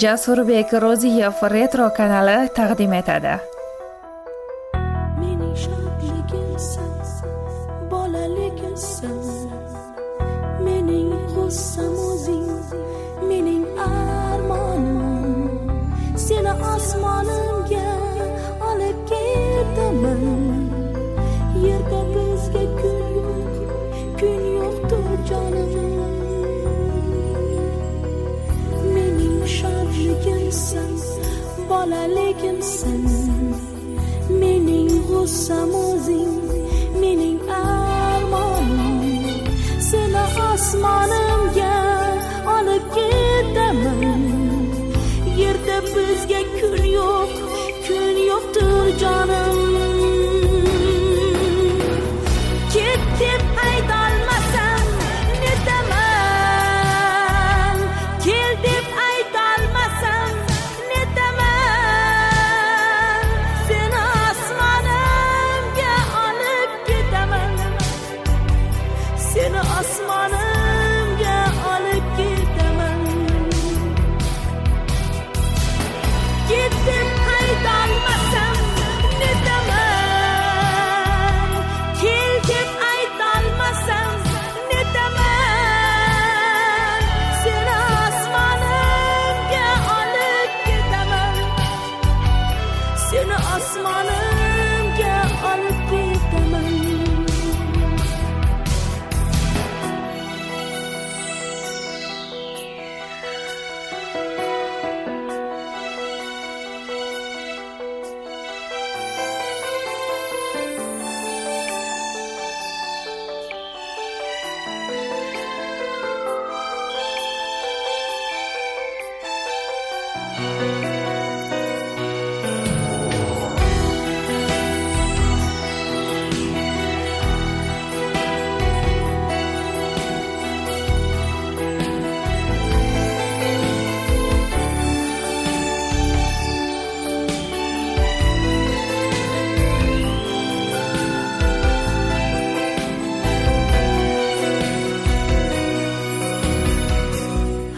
Jasurbek Ro'ziyev Retro kanali taqdim etadi. Mening shodligimsan, bolaligimsan, mening g'ussam o'zing, mening armonim. Seni osmonimga olib ketaman. Yerda bizga kun yo'qdir jonim. Mening shodligimsan, bolaligimsan, mening g'ussam o'zing, mening armonim. Seni osmonimga olib ketaman. Yerda bizga kun yo'qdir jonim. Ket deb aytolmasam netaman, kel deb aytolmasam netaman. Seni osmonimga olib ketaman. Seni osmonimga olib ketaman. Ket deb aytolmasam netaman, kel deb aytolmasam netaman. Seni osmonimga olib ketaman. Seni osmonimga olib ketaman.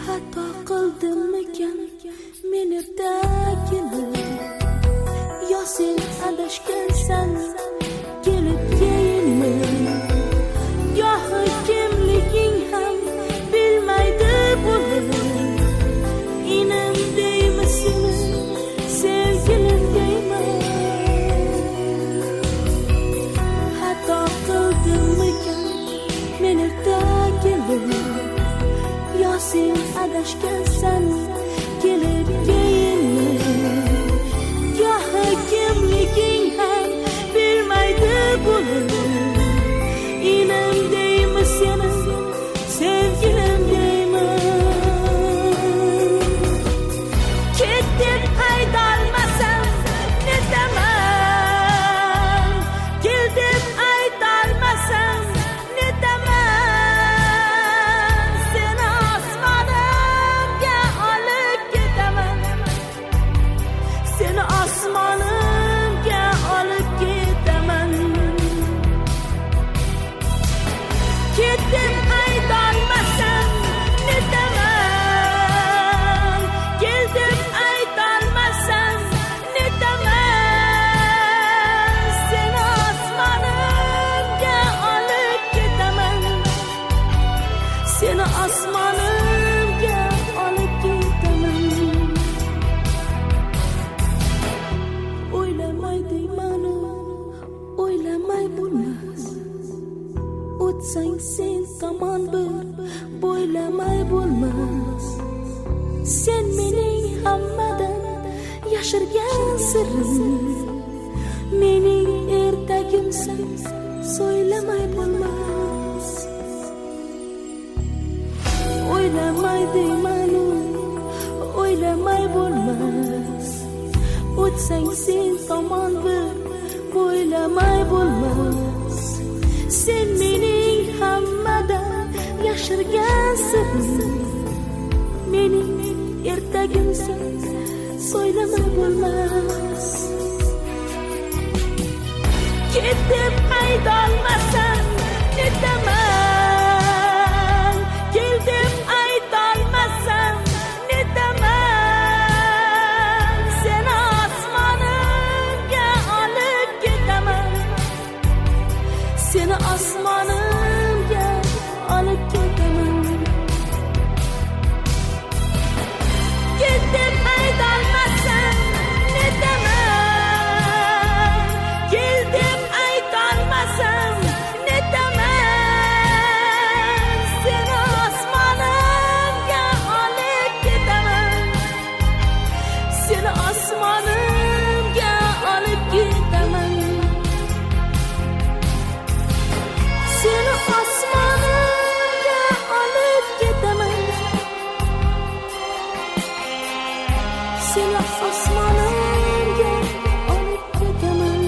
Xato qildimmikan men ertagini, yo sen adashgansan kelib keyinmi? Gohi kimliging ham bilmaydi buni. Inim deymisin, sevgilim deyman. Xato qildimmikan men ertagini, yo sen adashgansan kelib keyinmi? Gohi kimliging ham bilmaydi buni. Inim deymi seni, sevgilim deyman. Ket deb aytolmasam netaman, kel deb aytolmasam netaman. Seni osmonimga olib ketaman. Seni osmonimga olib ketaman. Ket deb aytolmasam netaman, kel deb aytolmasam netaman. Seni osmonimga olib ketaman. Seni osmonimga olib ketaman. O'ylamay deymanu, o'ylamay bo'lmas. O'tsang sen tomon bir bo'ylamay bo'lmas. Sen mening hammadan yashirgan sirrim, mening ertagimsan, so'ylamay bo'lmas. O'ylamay deymanu, o'ylamay bo'lmas. O'tsang sen tomon bir bo'ylamay bo'lmas. Sen mening hammadan yashirgan sirrim, mening ertagimsan, so'ylamay bo'lmas. Ket deb aytolmasam netaman, kel deb aytolmasam netaman. seni osmonimga olib ketaman. Ket deb aytolmasam netaman, kel deb aytolmasam netaman, seni osmonimga olib ketaman, seni osmonimga olib ketaman, seni osmonimga olib ketaman, seni osmonimga olib ketaman.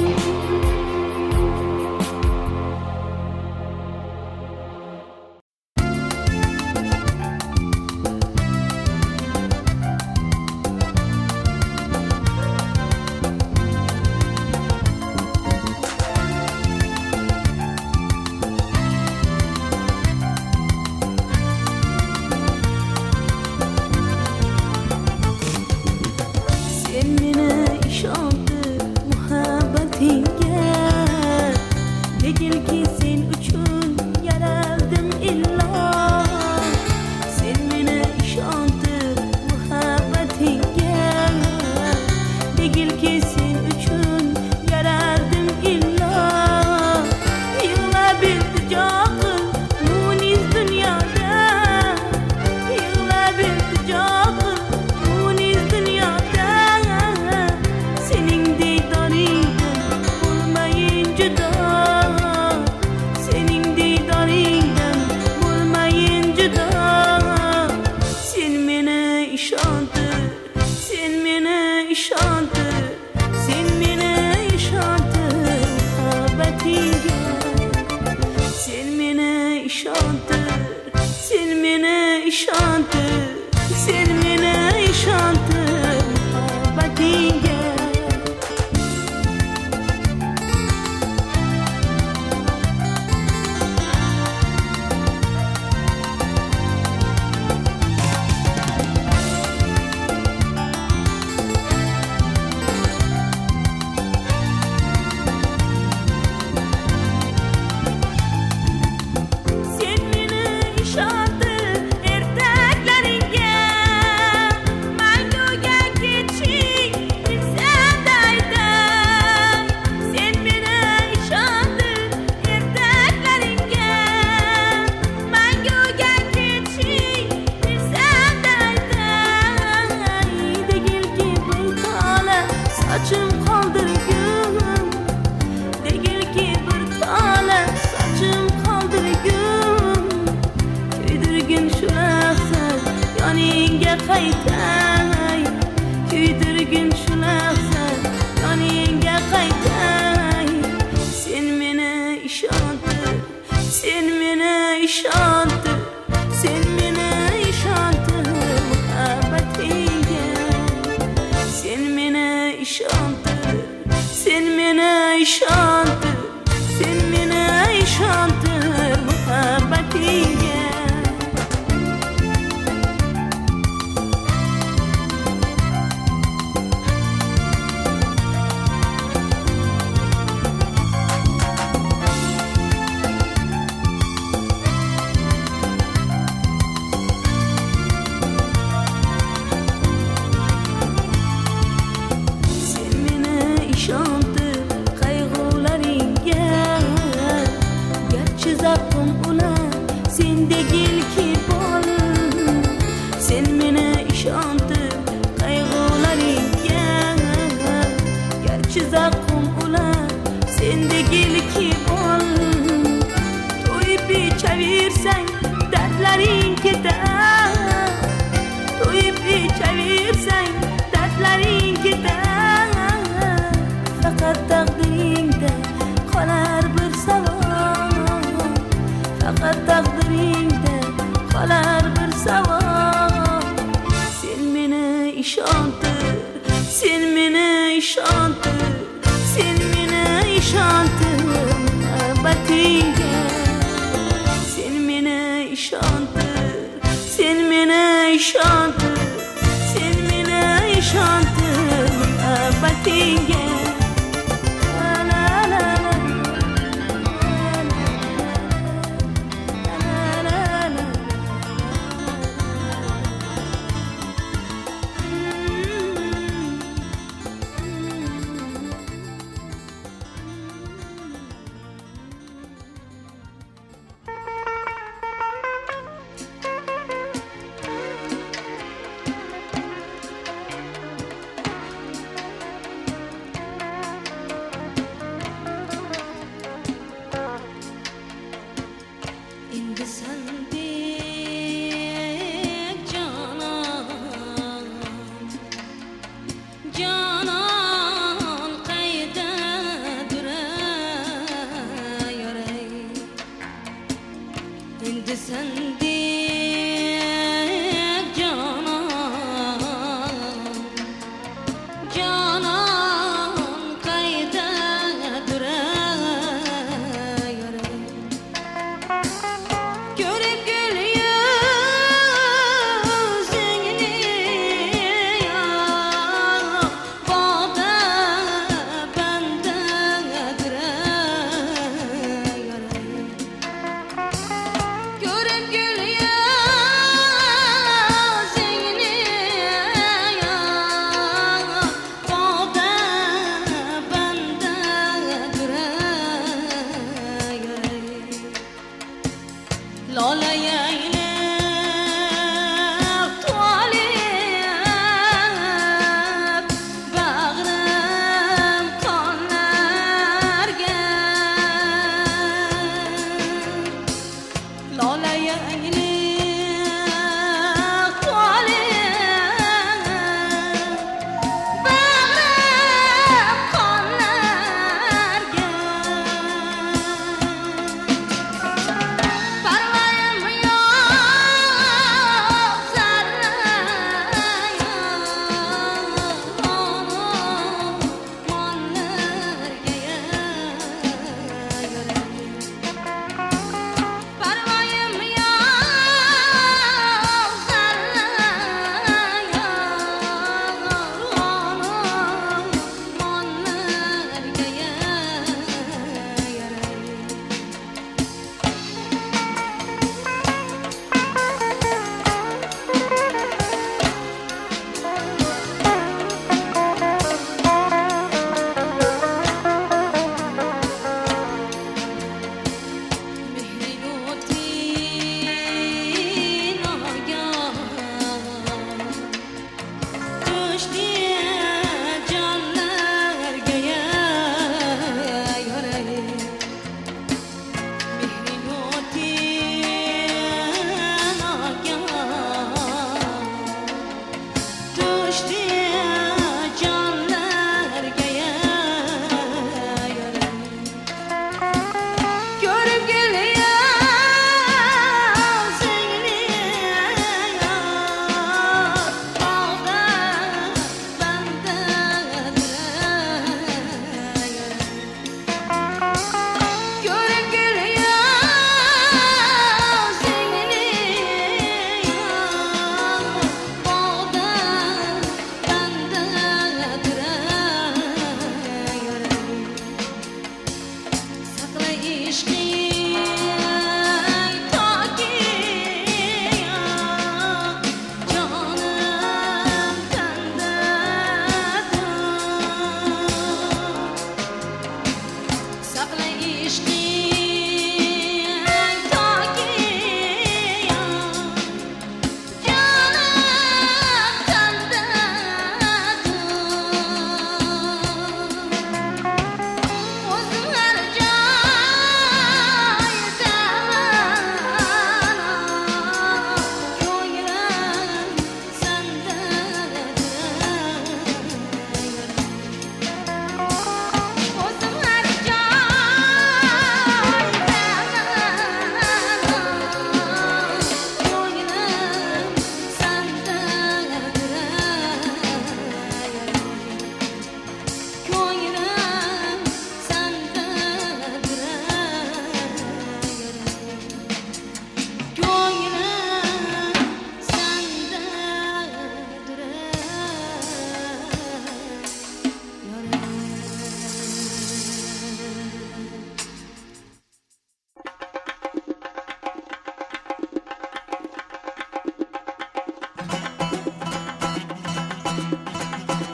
Sen meni ishontir muhabbatingga, negilki sen uchun yaraldim illo. Sen meni ishontir muhabbatingga, negilki sen uchun yaraldim illo. Yig'lab iltijo qil munis dunyoda, yig'lab iltijo qil munis dunyoda. Sening diydoringdan bo'lmayin judo, sening diydoringdan bo'lmayin judo. Sen meni ishontir, sen meni ishontir, sen meni ishontir muhabbatingga. Sen meni ishontir, sen meni ishontir, sen meni ishontir muhabbatingga. Sen meni ishontir ertaklaringga, manguga ketishing bilsam daydim. Sen meni ishontir ertaklaringga, manguga ketishing bilsam daydim. Degilki bir tola sochim qoldirgum, degilki bir tola sochim qoldirgum. Kuydirgin shu lahza yoningga qaytay, kuydirgin shu lahza yoningga qaytay. Sen meni ishontir, sen meni ishontir, sen meni ishontir muhabbatingga. Sen meni ishontir, sen meni ishontir, sen meni ishontir muhabbatingga. Sen meni ishontir qayg'ularingga, garchi zavqim ular sendagilki bor. Sen meni ishontir qayg'ularingga, garchi zavqim ular sendagilki bor. To'yib ichaversang dardlaring ketar, to'yib ichaversang dardlaring ketar. Faqat taqdiringda qolar bir savol, faqat taqdiringda qolar bir savol. Sen meni ishontir, sen meni ishontir, sen meni ishontir muhabbatingga. Sen meni ishontir, sen meni ishontir, sen meni ishontir muhabbatingga. La la la la. sendek canan qaydadır yürek görüp gül yüzünü ya bağda bendedir yürek görüp gül yüzünü ya bağda bendedir yürek Lale yeylep tuvalep bağrım kanlarga Lale yeylep tuvalep bağrım kanlarga Parvayım yok zarraya Monlarga yürek Parvayım yok zarraya Monlarga yürek Görüp geliyor seni ya bağda bendedir Görüp geliyor seni ya bağda bendedir Sakla işki taki ya canım tendedir Sakla işki taki ya canım tendedir Uzun her cayda Koyulan sendedir Uzun her cayda Koyulan sendedir Koyulan sendedir Koyulan sendedir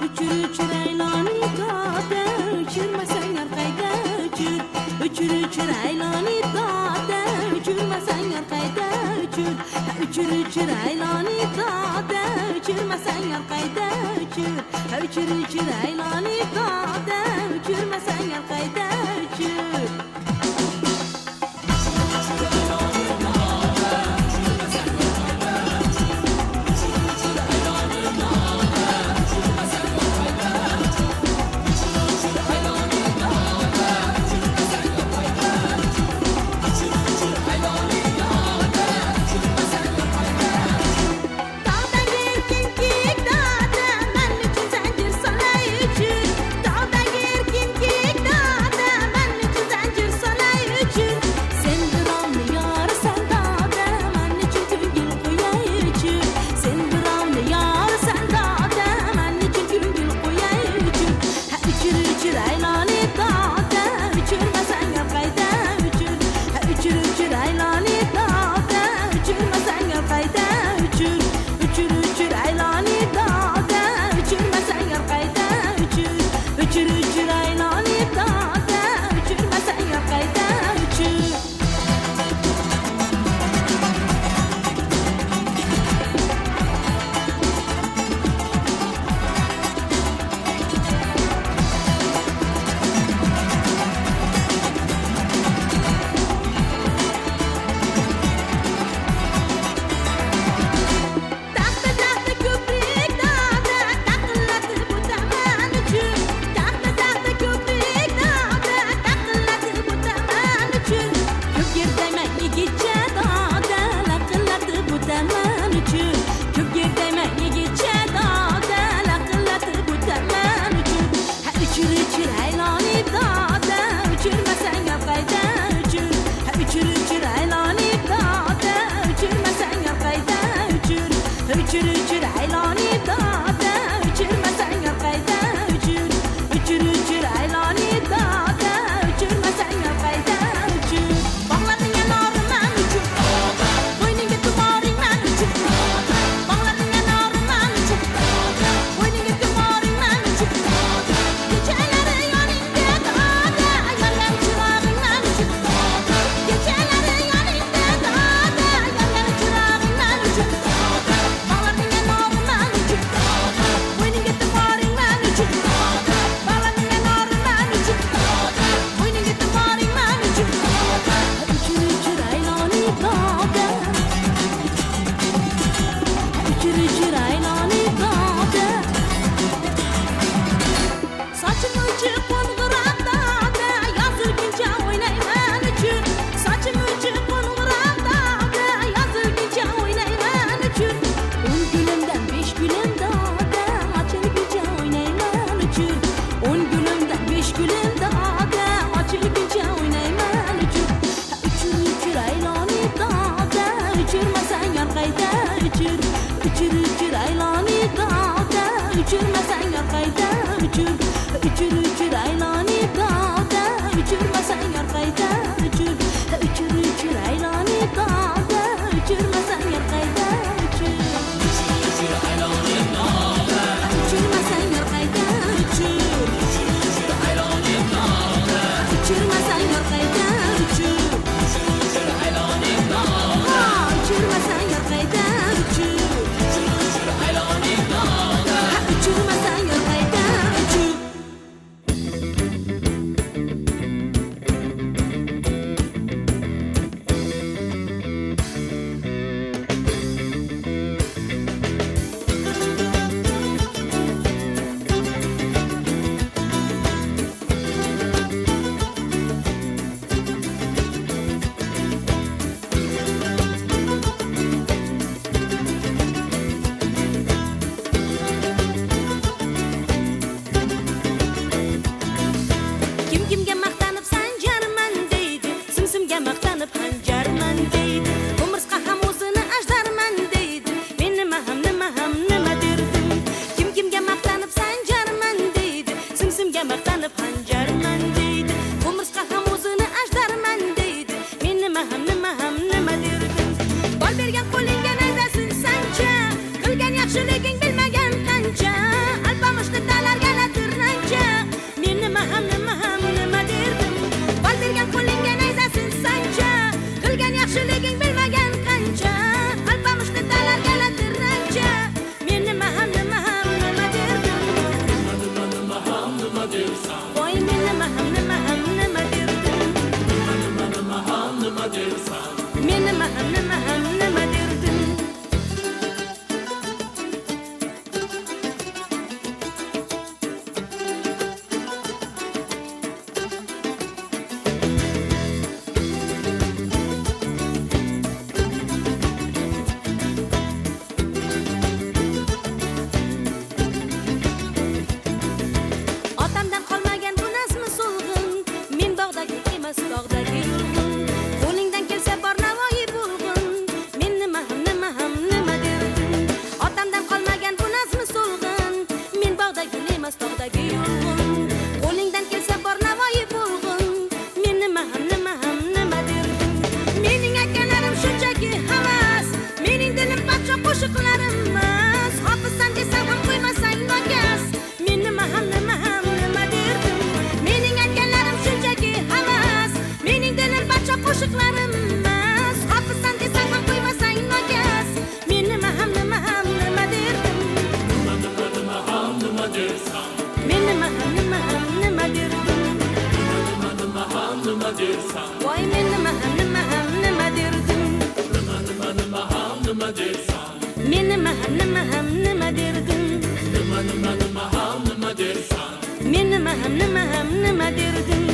Uçur uçur eylani dağda Uçurmasan arkayda uçur Uçur uçur eylani dağda Uçurmasan arkayda uçur Uçur uçur eylani dağda Uçurmasan arkayda uçur Uçur uçur eylani dağda Uçurmasan arkayda uçur yor qayda uchur uchirmasang yor qayda uchur uchirmasang yor qayda uchur kimga maqtanib sanjarman deydi simsimga maqtanib hanjarman deydi umrsqa ham o'zini ajdarman deydi men nima derdim kimga maqtanib sanjarman deydi simsimga maqtanib hanjarman deydi umrsqa ham o'zini ajdarman deydi men nima derdim bol bergan qo'lingga nayzasin sancha qilgan yaxshiliging bilmagan qancha alpamushni talarga latirrancha men nima derdim bol bergan qo'lingga nayzasin sancha qilgan yaxshiliging bilmagan qancha alpamushni talarga latirrancha men nima derdim voy men nima derdim men nima derdim otamdan qolmagan bu nazmi so'lg'in men bog'dagi emas tog'dagi yulg'in qo'lingdan kelsa bor navoiy bulg'in men nima derdim otamdan qolmagan bu nazmi so'lg'in men bog'dagi emas tog'dagi yulg'in qo'lingdan kelsa bor navoiy bulg'in men nima derdim mening aytganlarim shunchaki havas mening dilim podsho qo'shiqlarim emas hofizsan desam ham qo'ymasang nokas men nima derdim mening aytganlarim shunchaki havas mening dilim podsho qo'shiqlarim emas hofizsan desam ham qo'ymasang nokas men nima derdim men nima derdim voy men nima derdim men nima derdim men nima derdim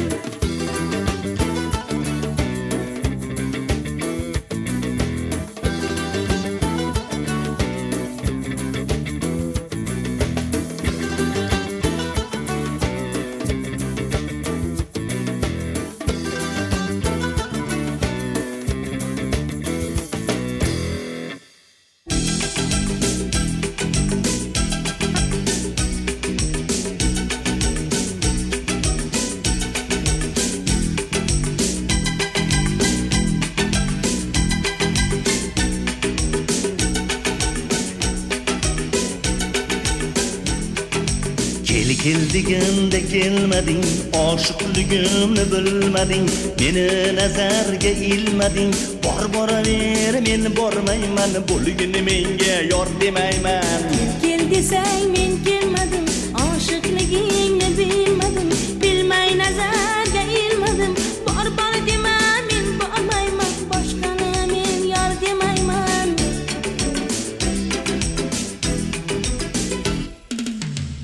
Kel deganda kelmading, oshiqligimni bilmading, meni nazarga ilmading. Boraver men bormayman, bo'lgini menga yor demayman. kel desang men kelmadim oshiqligingni bilmadim bilmay nazarga ilmadim bor dema men bormayman boshqani men yor demayman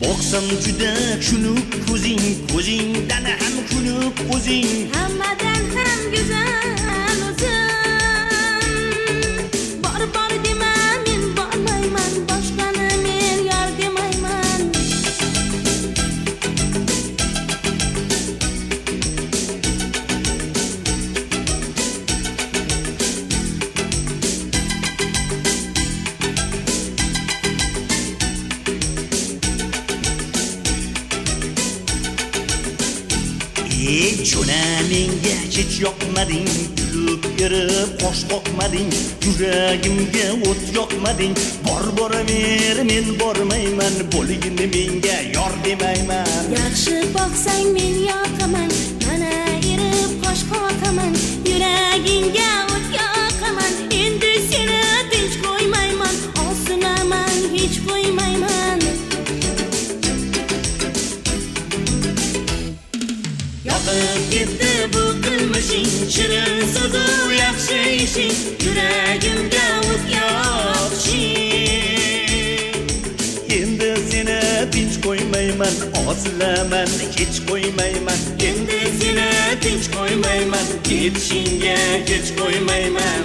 Boqsam juda tushunib ko'zingdan ham kulib o'zing hammadan ham go'zal o'zim bor dema men bormayman boshqani men yor demayman Juna menga hech yoqmading, kulib berib qo'sh qoqmading, yuragimga o't yoqmading. Boraver men bormayman, bo'lgini menga yor demayman. yaxshi boqsang men yoqaman mana erib qo'sh so'zu yaxshi ishing yuragimga o't yoqishing. Endi seni tinch qo'ymayman, osilaman, kech qo'ymayman. Endi seni tinch qo'ymayman, ketishingga kech qo'ymayman.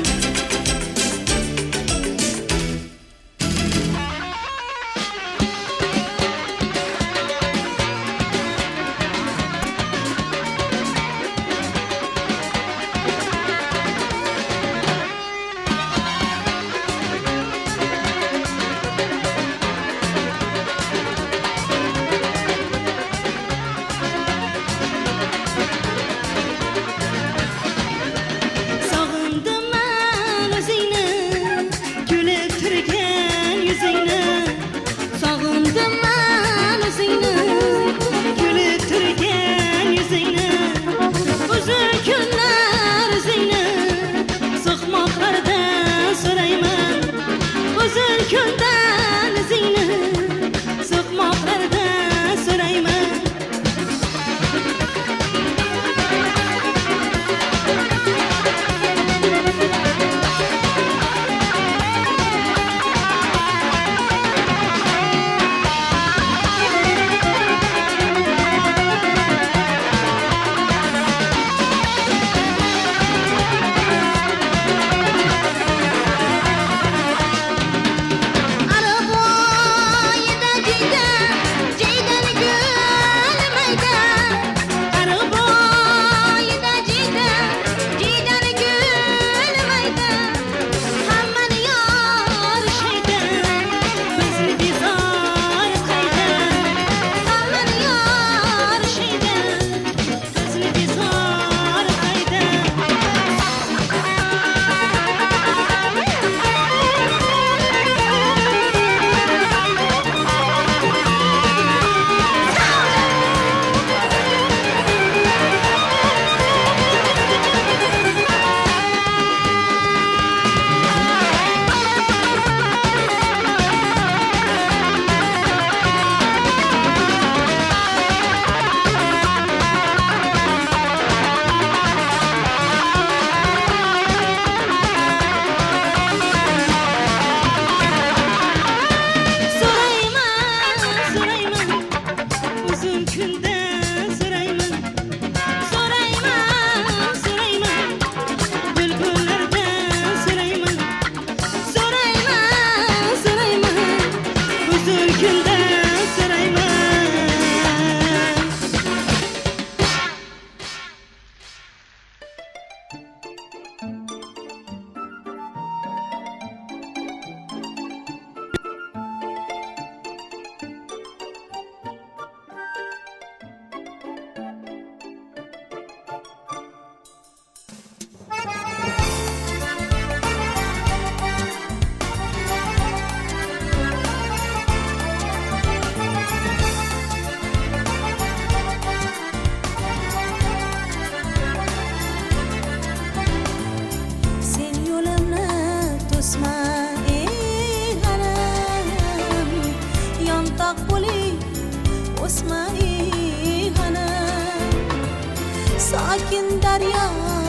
Sakin daryo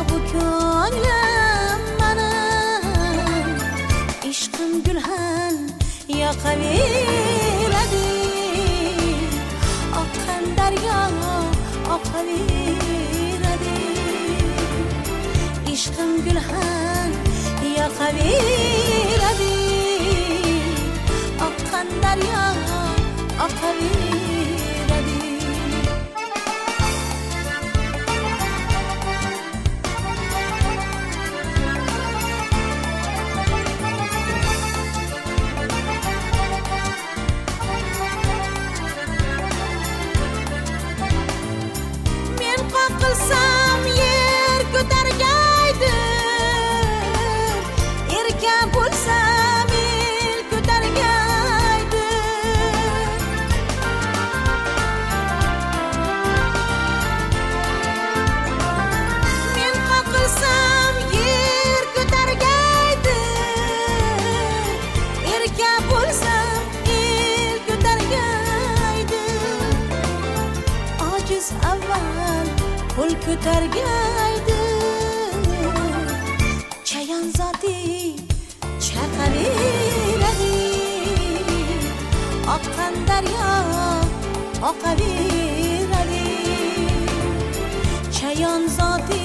bu ko'nglim mening, ishqim gulxan yoqaveradi. Oqqan daryo oqaveradi, ishqim gulxan yoqaveradi. Oqqan daryo oqaveradi. Qilsam yer ko'targaydi, erka bo'lsam el ko'targaydi. Men qilsam yer ko'targaydi, erka bo'lsam el ko'targaydi. Ojiz avval qo'l ko'targaydi, oqaveradi chayon zoti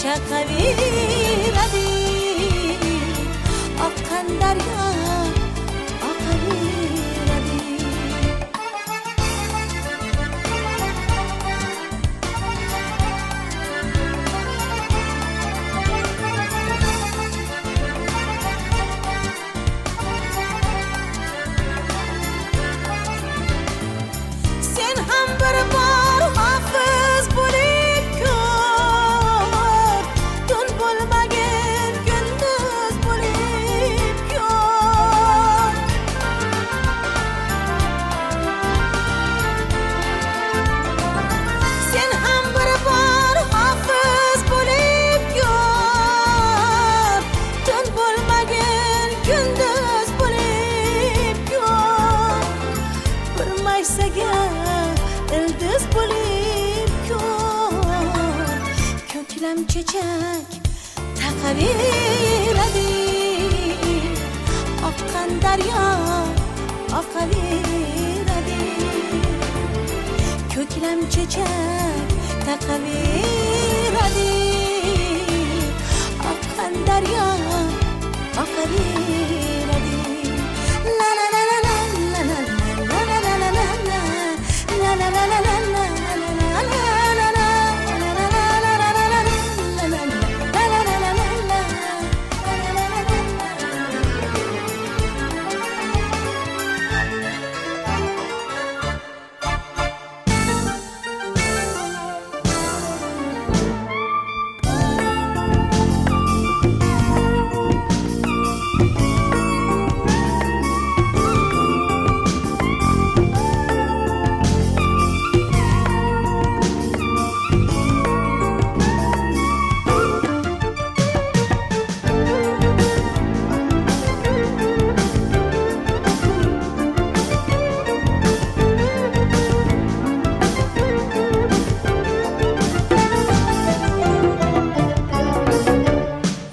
chaqaveradi oqqan daryo oqaveradi sen ham bir bor hofiz bo'lib ko'r tun bo'lmagin kunduz bo'lib ko'r sen ham bir bor hofiz bo'lib ko'r tun bo'lmagin kunduz bo'lib ko'r bir maysaga ildiz bo'lib ko'r ko'klam chechak taqaveradi oqqan daryo oqaveradi ko'klam chechak taqaveradi oqqan daryo oqaveradi la la la la la la la la la la la la la la la la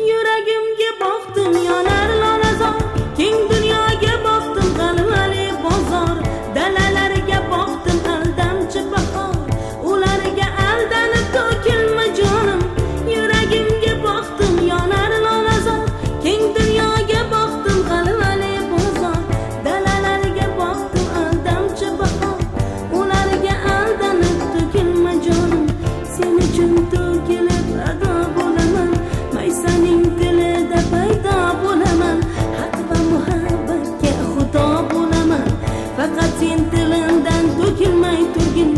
yuragimga boqdim yonar lonazor keng dunyoga boqdim g'alvali bozor dalalarga boqdim aldamchi bahor ularga aldanib to'kilma jonim yuragimga boqdim yonar lonazor keng dunyoga boqdim g'alvali bozor dalalarga boqdim aldamchi bahor ularga aldanib to'kilma jonim sen uchun to'kilib ado bo'laman maysaning tilida paydo bo'laman haq va muhabbatga xudo bo'laman faqat sen tilimdan to'kilmay turgin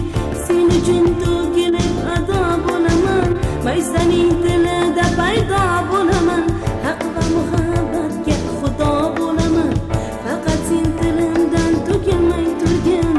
sen uchun to'kilib ado bo'laman maysaning tilida paydo bo'laman haq va muhabbatga xudo bo'laman faqat sen tilimdan to'kilmay turgin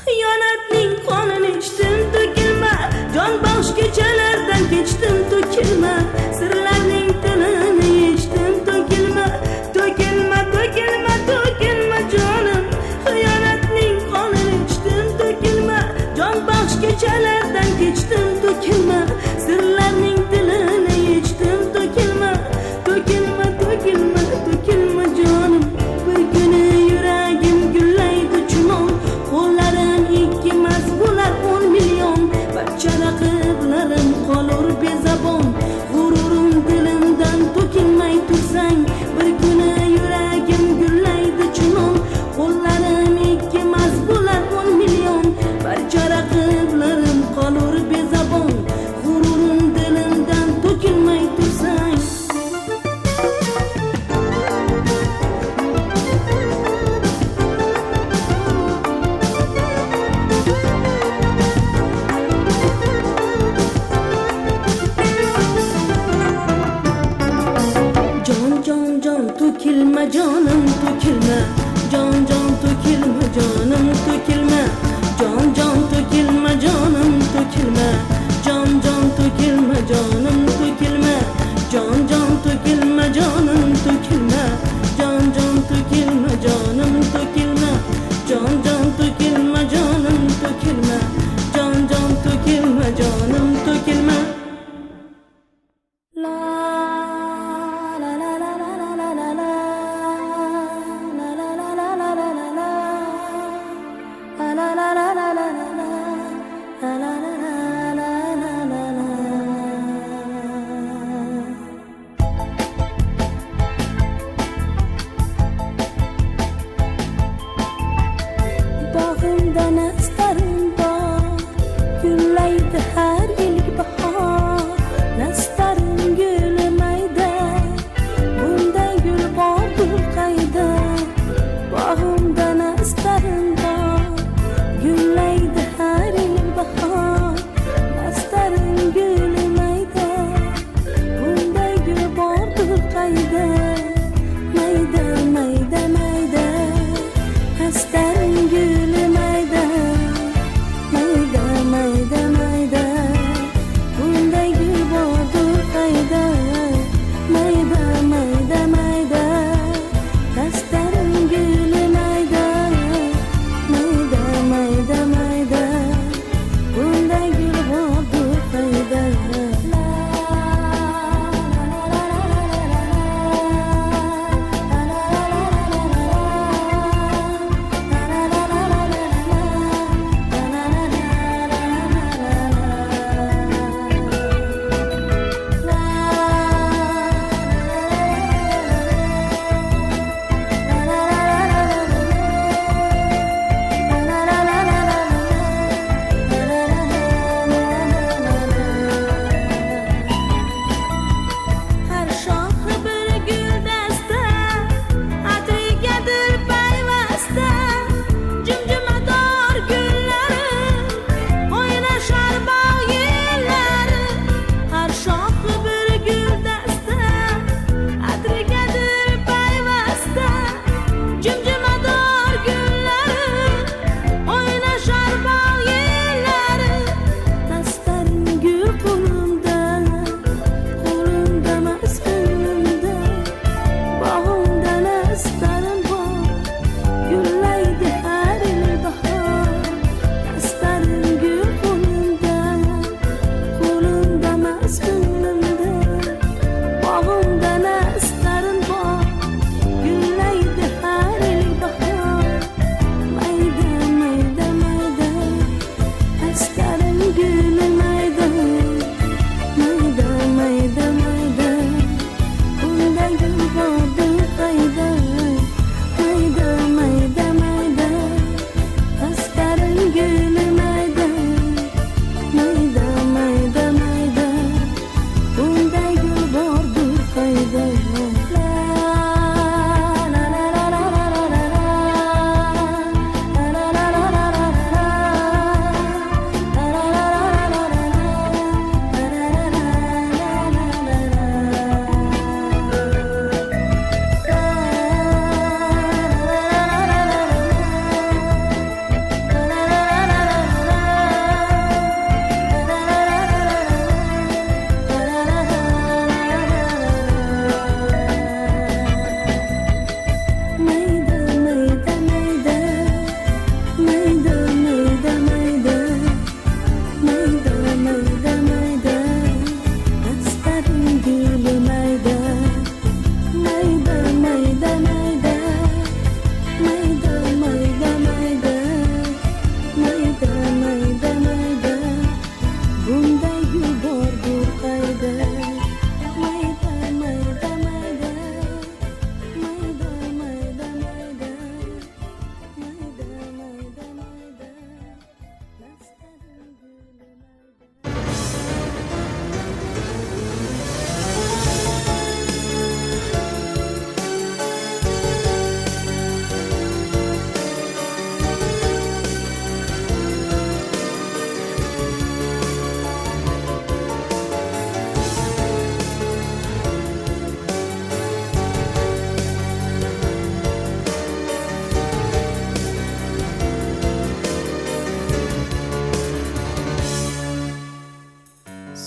xiyonatning qonini ichdim to'kilma jon bag'sh kechalardan kechdim to'kilma sirlarning tilini yechdim to'kilma to'kilma to'kilma to'kilma jonim xiyonatning qonini ichdim to'kilma jon bag'sh kechalardan kechdim to'kilma sirlarning tilini yechdim to'kilma to'kilma to'kilma to'kilma jonim bir kuni yuragim gullaydi chumon qo'llarim ikki emas bo'lar 10 million barcha raqiblarim qolur bezabon g'ururim dilimdan to'kilmay tursang bir kuni yuragim gullaydi chumon qo'llarim ikki emas bo'lar 10 million barcha raqiblarim qolur bezabon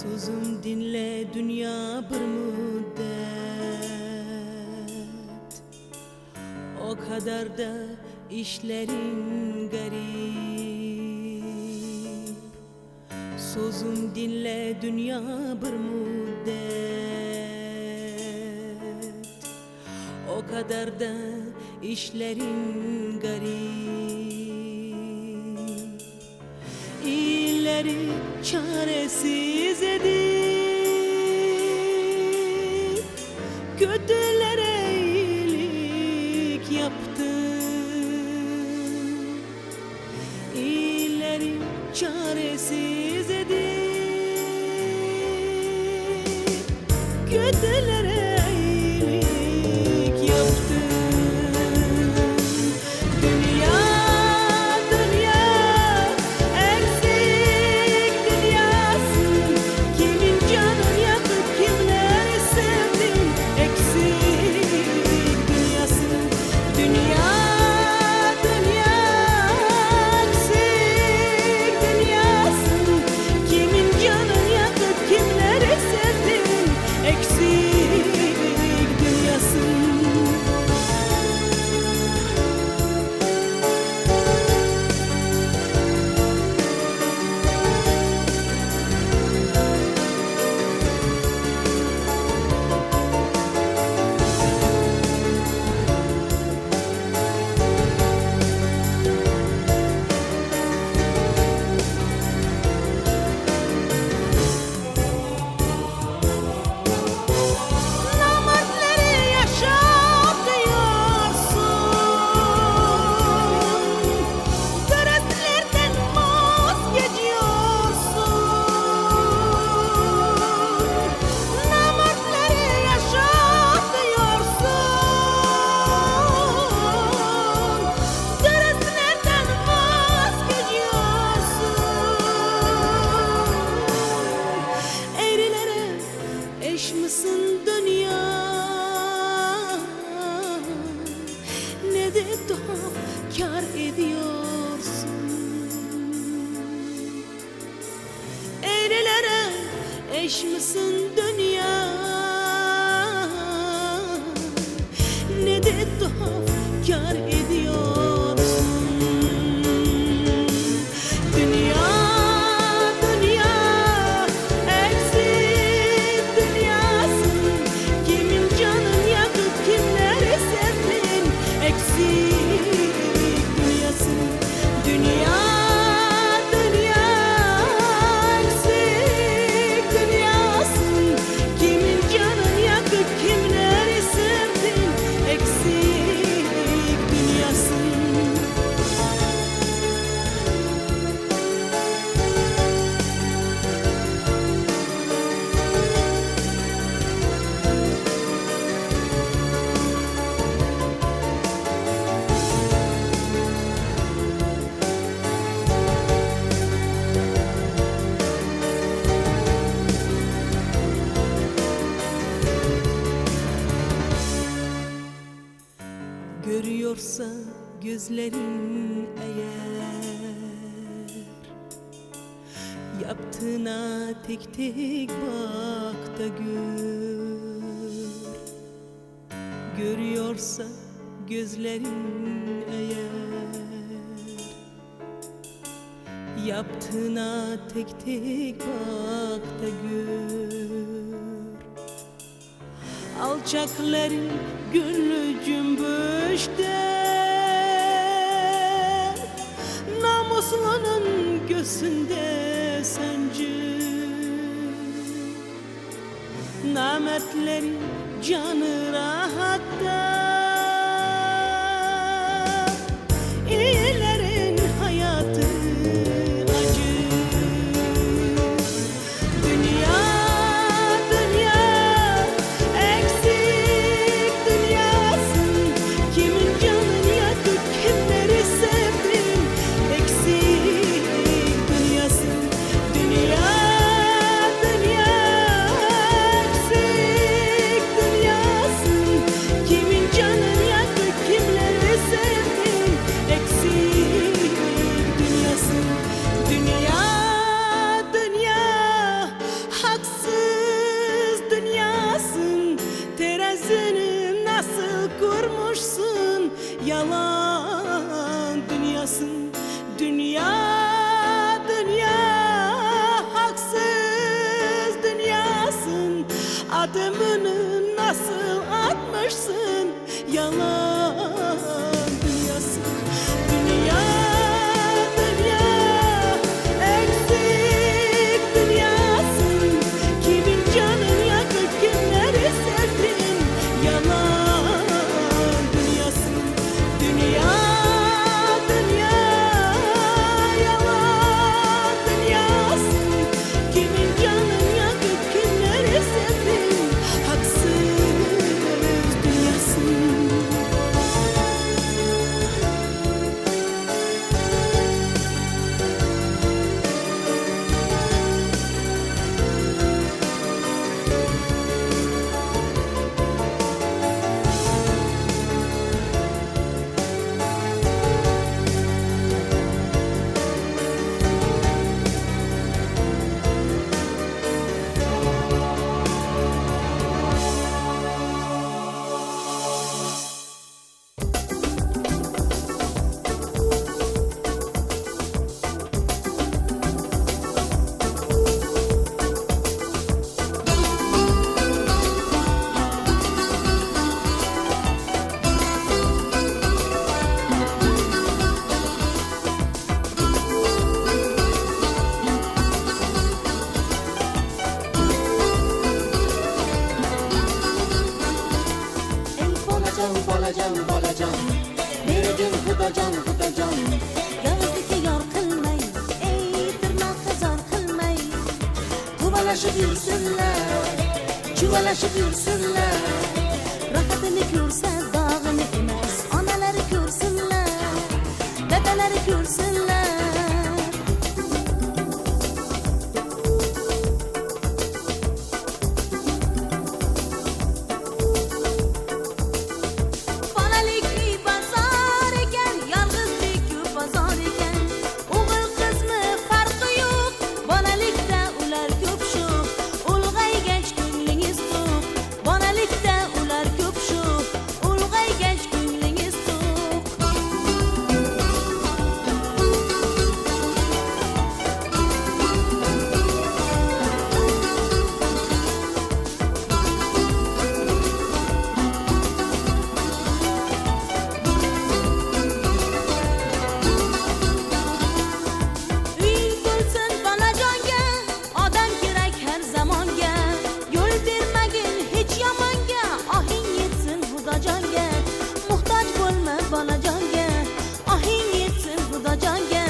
Sözüm dinle dünya bir müddet, o kadar da işlerin garip. Sözüm dinle dünya bir müddet, o kadar da işlerin garip. İyileri çaresiz edip kötülere iyilik yaptın. İyileri çaresiz edip kötülere iyilik yaptın. Kar ediyorsun. Eğrilere eş misin dünya? Ne de tuhaf kar ediyorsun. Dünya, dünya, eksik dünyasın. Kimin canın yakıp kimleri sevdin? Eksik dünya, dünya, eksik dünyasın. Kimin canın yakıp kimleri sevdin? Eksik dünyasın. Görüyorsa gözlerin eğer, yaptığına tek tek bak da gör. Görüyorsa gözlerin eğer, yaptığına tek tek bak da gör. Alçakların gönlü cümbüşte, namuslunun göğsünde sancı. Namertlerin canı rahatta, iyilerin hayatı acı. Dünya, dünya, eksik dünyasın. Kimin canını yakıp kimleri sevdin? Eksik dünyasın. Dünya, dünya, eksik dünyasın. Kimin canını Adımını nasıl atmışsın yalan dünyası. Dünya, dünya, eksik dünyasın. Kimin canın yakıp kimleri sevdin yalan dünyası. Dünya, dünya, yalan dünyası. Kimin canın yakıp kimleri sevdin haksız dünyası. Ey bolajon, bolajon, bolajon, bergin xudojon, xudojon. Yolg'izlikka yor qilmay, ey tirnoqqa zor qilmay. Quvalashib yursinlar, chuvalashib yursinlar. Rohatini ko'rsa, dog'ini emas, onalari ko'rsinlar, dadalari ko'rsinlar. Bolalikli bozor ekan, yolg'izlik ko'p bozor ekan. O'g'il qizmi farqi yo'q, bolalikda ular ko'p sho'x. Ulg'aygach ko'nglingiz to'q, bolalikda ular ko'p sho'x. Ulg'aygach ko'nglingiz to'q. Uying to'lsin bolajonga, odam kerak har zamonga. Yo'l bermagin hech yomonga, ohing yetsin xudojonga. Muhtoj bo'lma bolajonga, ohing yetsin xudojonga.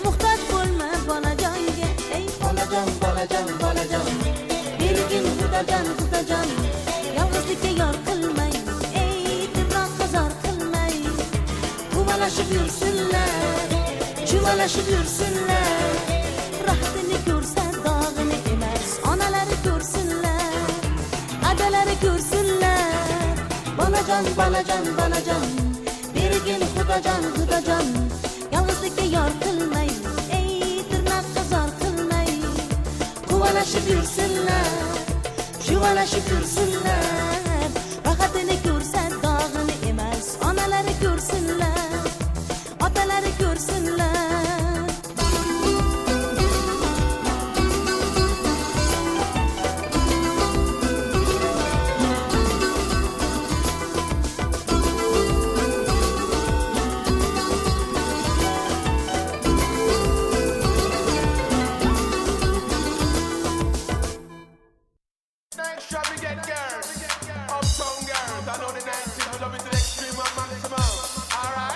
Muhtoj bo'lma bolajonga. Ey bolajon, bolajon, bolajon, bergin xudojon, xudojon. Yolg'izlikka yor qilmay, ey tirnoqqa zor qilmay. Quvalashib yursinlar, chuvalashib yursinlar. Rohatini ko'rsa, dog'ini emas, onalari ko'rsinlar, adalari ko'rsinlar. Bolajon, bolajon, bolajon, bergin xudojon, xudojon. Yolg'izlikka yor qilmay, ey tirnoqqa zor qilmay. Quvalashib yursinlar, chuvalashib yursinlar. Rohatini ko'rsa, dog'ini emas, onalari ko'rsinlar, otalari ko'rsinlar. Extravagant girls, uptown girls. I know the night we love it to the extreme and maximum. Alright.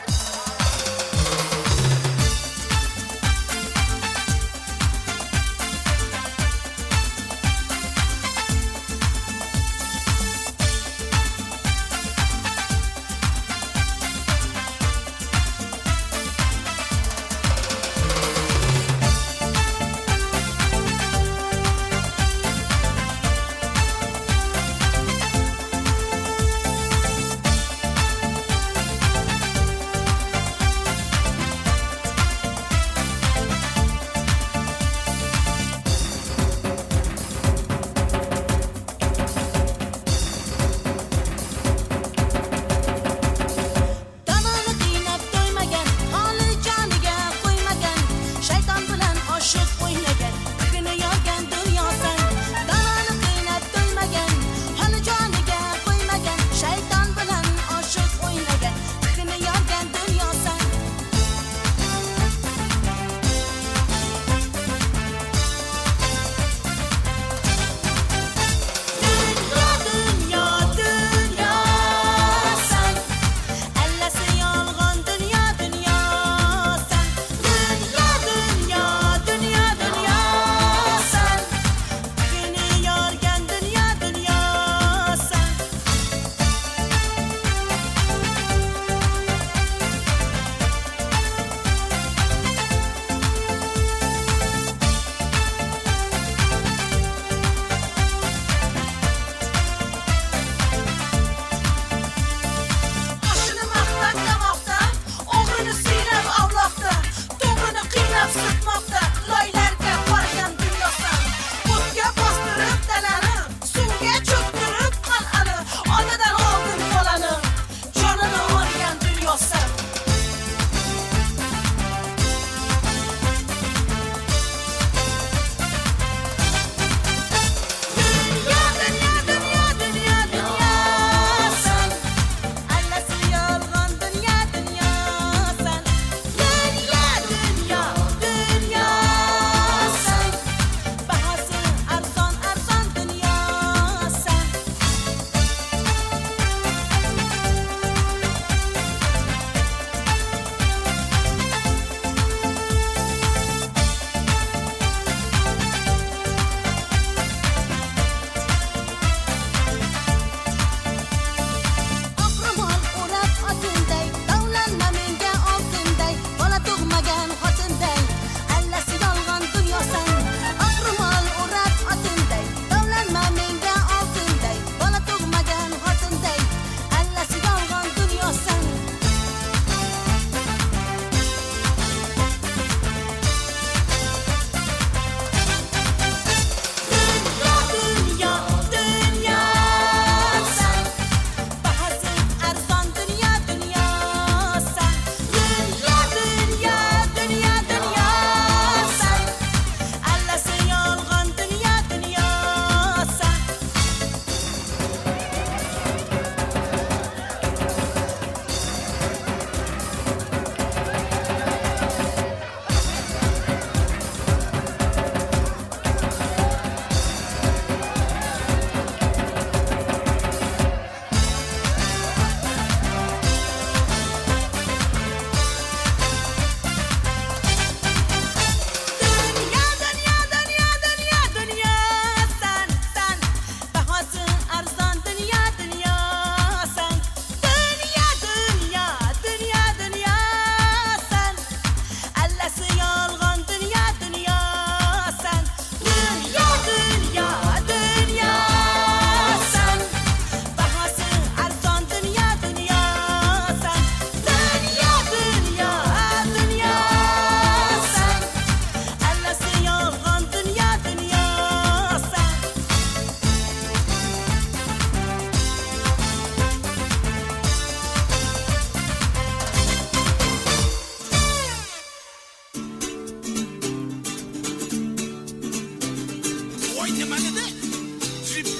voy nima dedi?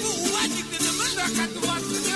Bu uvajik dedi. Bir daqiqani vaqtida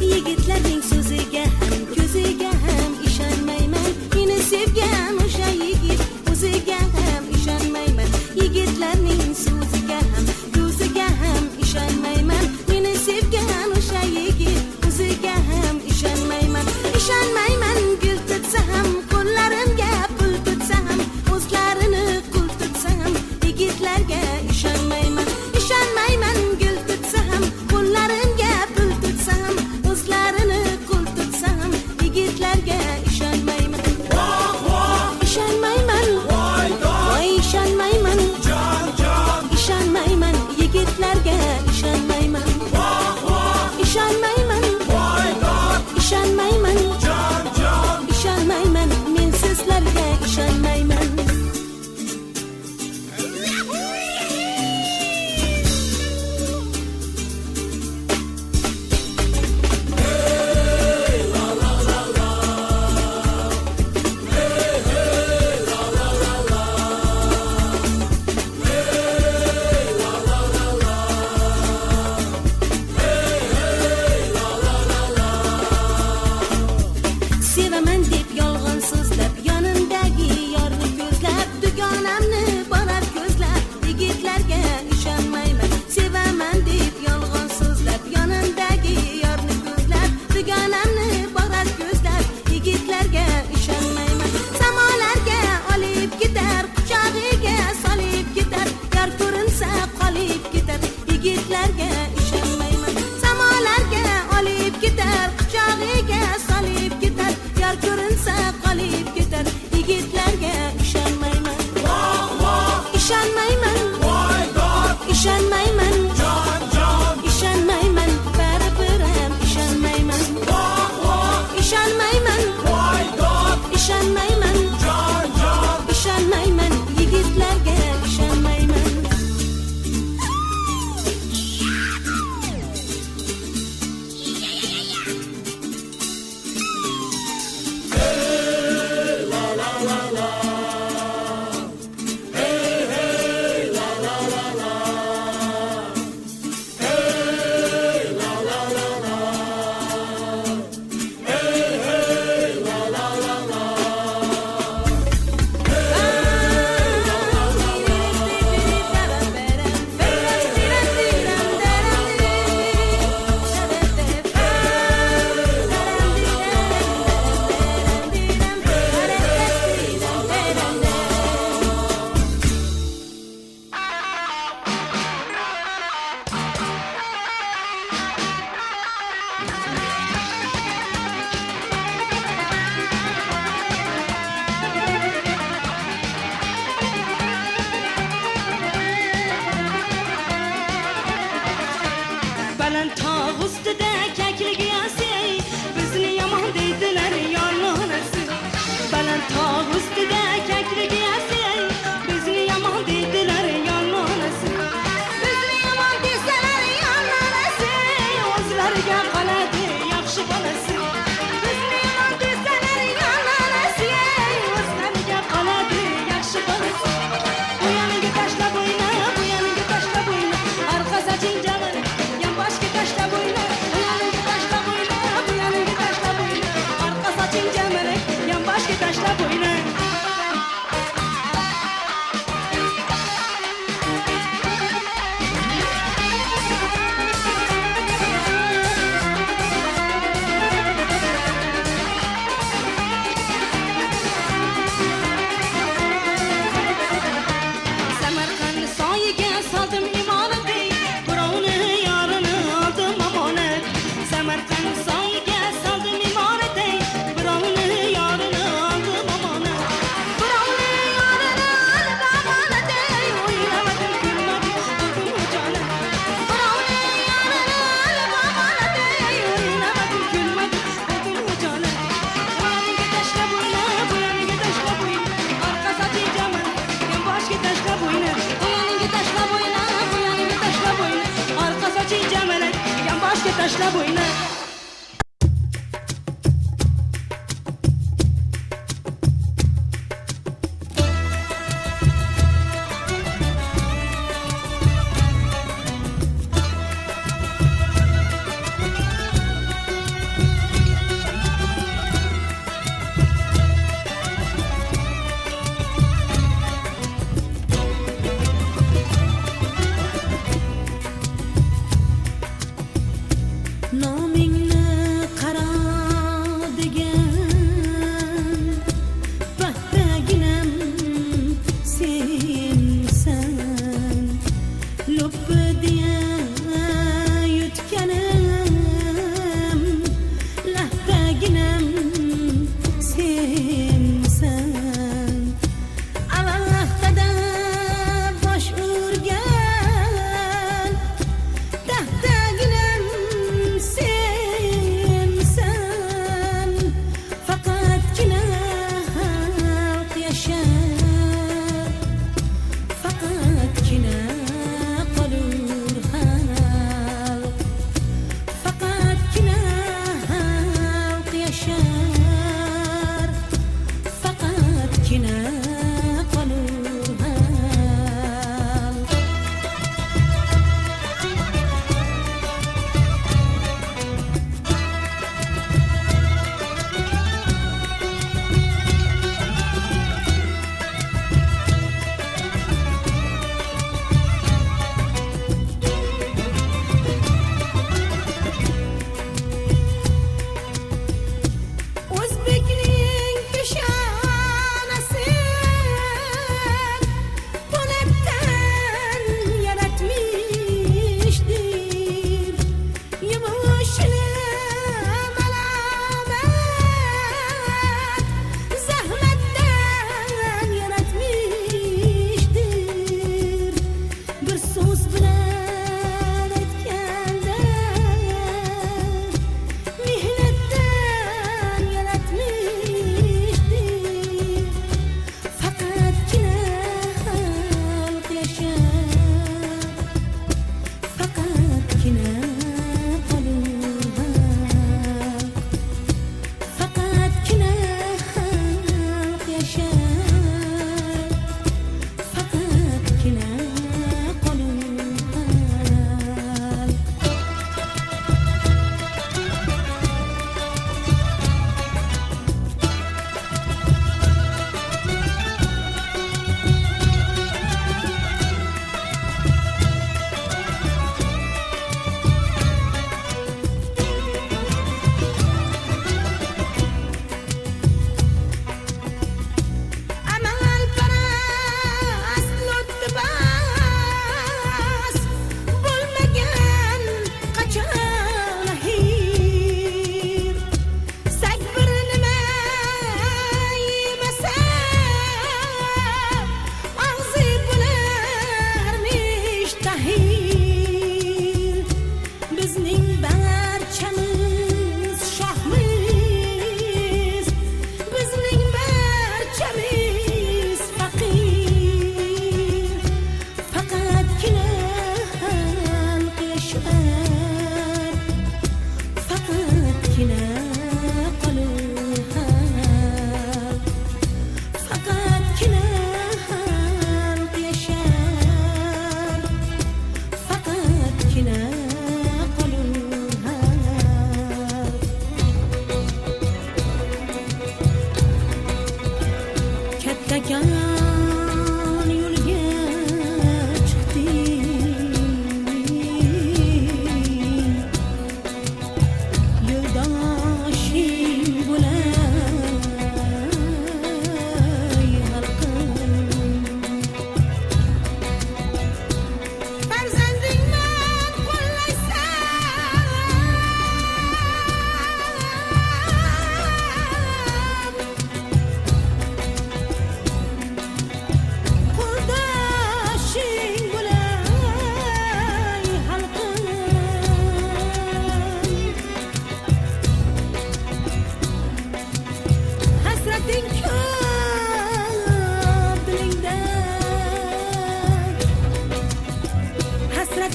Yigitlarning so'ziga ham ko'ziga ham ishonmayman. Meni sevgan o'sha yigit o'ziga ham ishonmayman. Yigitlarning so'ziga ham ko'ziga ham ishonmayman. Meni sevgan o'sha yigit o'ziga ham ishonmayman. Ishonmayman gul tutsa ham qo'llarimga pul tutsa ham o'zlarini qul tutsa ham yigitlarga ishonmayman. Ishonmayman gul tutsa ham qo'llarimga pul tutsa ham o'zlarini qul tutsa ham yigitlarga ishonmayman.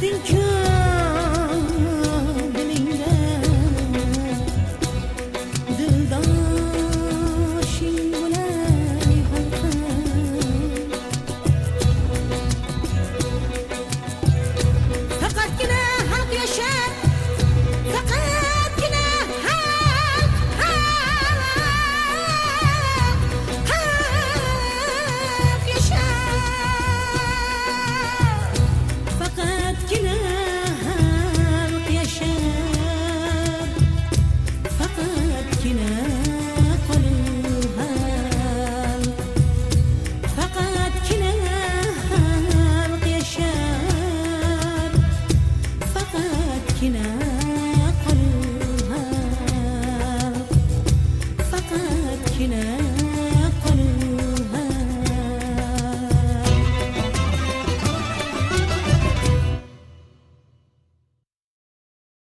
Sen